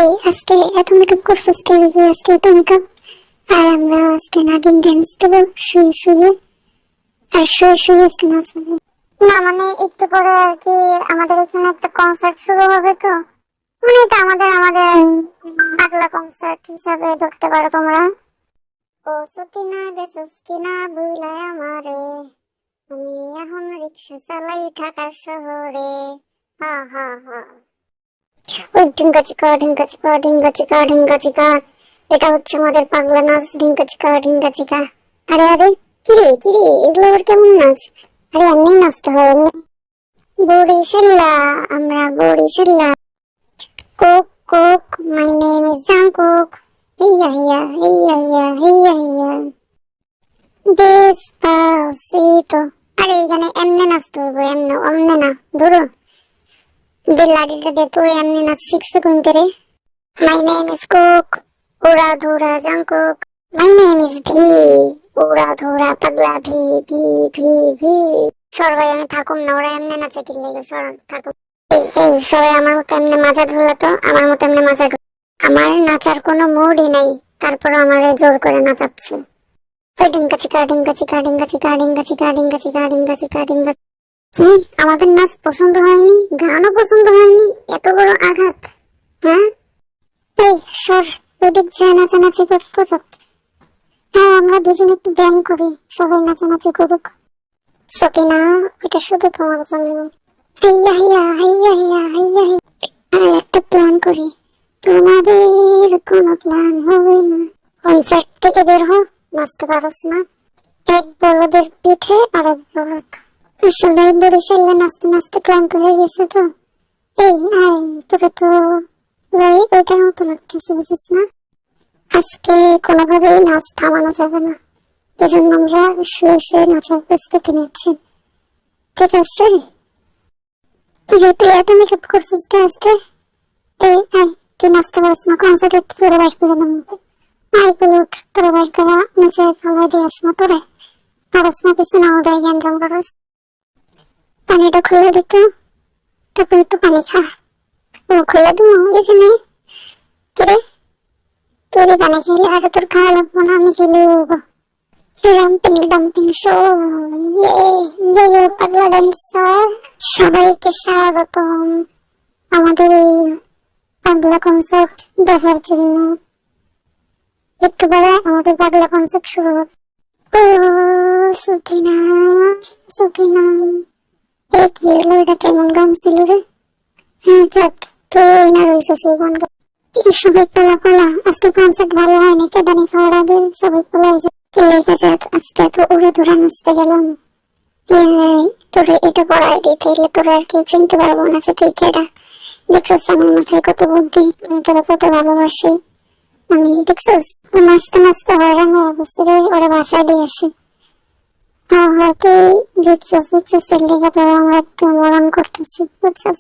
এই আজকে এত মেকআপ করছিস কে? আজকে এত মেকআপ। আর আমরা আজকে নাগিন ড্যান্স দেবো শুয়ে শুয়ে। আর শুয়ে শুয়ে আজকে নাচবো। না মানে একটু পরে আর কি আমাদের এখানে একটা কনসার্ট শুরু হবে, তো মানে এটা আমাদের পাগলা কনসার্ট হিসাবে ধরতে পারো তোমরা। ও সকিনা রে সকিনা ভুলায় আমারে, আমি এখন রিক্সা চালাই ঢাকা শহরে। হা হা হা। ওই ঢিঙ্কা চিকা ঢিঙ্কা চিকা ঢিঙ্কা চিকা ঢিঙ্কা চিকা, এটা হচ্ছে আমাদের পাগলা নাচ। ঢিঙ্কা চিকা ঢিঙ্কা চিকা। আরে আরে কিরে কিরে, এগুলো আবার কেমন নাচ? আরে এমনি নাচতে হয় এমনি। বরিশাল্লা, আমরা বরিশাল্লা। কোক কোক, মাই নেম ইজ জাংকুক। হেইয়া হেইয়া হেইয়া হেইয়া হেইয়া হেইয়া। ডেসপাসিতো। আরে এখানে এমনি নাচতে হবে, এমনি অমনে না। ধরো দে লাড়িটা দে, তুই এমনি নাচ শিখছে কোন করে? মাই নেম ইজ কুক, উড়া ধুরা Jungkook. My name is V, উড়া ধুরা পাগলা ভি ভি ভি ভি। সবাই আমি থাকুম না, ওরা এমনি নাচে কি লেগে? সর থাকুম। এই এই সবাই আমার মতো এমনি মাজা ধরলা তো, আমার মতো এমনি মাজা ধর। আমার নাচার কোনো মুডই নাই, তারপর আমারে জোর করে নাচাচ্ছে। ওই ডিঙ্কা চিকা ডিঙ্কা চিকা ডিঙ্কা চিকা ডিঙ্কা চিকা ডিঙ্কা চিকা ডিঙ্কা চিকা ডিঙ্কা। কি আমাদের নাচ পছন্দ হয়নি? গানও পছন্দ হয়নি? এত বড় আঘাত! হ্যাঁ এই সর, ওদিক যায় নাচানাচি করতো যত। হ্যাঁ আমরা দুজনে একটু ব্যায়াম করি, সবাই নাচানাচি করুক। সকিনা, এটা শুধু তোমার জন্য। হাইয়া হাইয়া হাইয়া হাইয়া হাইয়া হাইয়া। আর একটা প্ল্যান করি, তোমাদের কোনো প্ল্যান হবে না। কনসার্ট থেকে বের হো, নাচতে পারোস না? এক বলদের পিঠে আর এক বলদ। আসলে বরিশালে নাচতে নাচতে ক্লান্ত হয়ে গেছে তো। এই আয়, তোরা তো ভাই ওইটার মতো লাগতেছে, বুঝিস না? আজকে কোনোভাবেই নাচ থামানো যাবে না, এজন্য আমরা শুয়ে শুয়ে নাচার প্রস্তুতি নিচ্ছি, ঠিক আছে? কি রে তুই এত মেকআপ করছিস কে আজকে? এই আয়, তুই নাচতে পারছিস না? কনসার্টে তোরা বাইর করে দেবো। আয় গুলো তোরা বাইর করা নিচে ফেলাই দিয়ে আসবো। তোরা পারস না কিছু না, ওটাই গ্যাঞ্জাম করস। পানিটা খুলে দিত, তারপর একটু পানি খা। ও খুলে দেবো, এই যে নেই। কিরে তুই পানি খেলে আর তোর খাওয়া লাগবো না, আমি খেলে রাম্পিং ডাম্পিং শো। ইয়ে পাগলা ড্যান্সার, সবাইকে স্বাগতম আমাদের এই পাগলা কনসার্ট দেখার জন্য। একটু পরে আমাদের পাগলা কনসার্ট শুরু হবে। ও সুকিনা সুকিনা, এই কি হলো? এটা কেমন গান ছিল রে? হ্যাঁ থাক, তুই না রয়েছিস এই গান। এই সবাই পালা পালা, আজকে কনসার্ট ভালো হয়নি। কেদানি খাওয়ার আগে সবাই পালাই যায়। লেখা যাক, আজকে তো উড়ে ধরা নাচতে গেলাম। তোরে এটা পড়াই দিই, তাইলে তোরা আর কেউ চিনতে পারবো না যে তুই কেডা। দেখছিস আমার মাথায় কত বুদ্ধি, আমি তোরা কত ভালোবাসি। আমি দেখছিস নাচতে নাচতে হয়রান হয়ে গেছি রে, ওরা বাসায় দিয়ে আসি। হ্যাঁ হ্যাঁ, তুই জিতছিস বুঝছিস, এর লেগে তোরা আমরা একটু মরণ করতেছি বুঝছিস।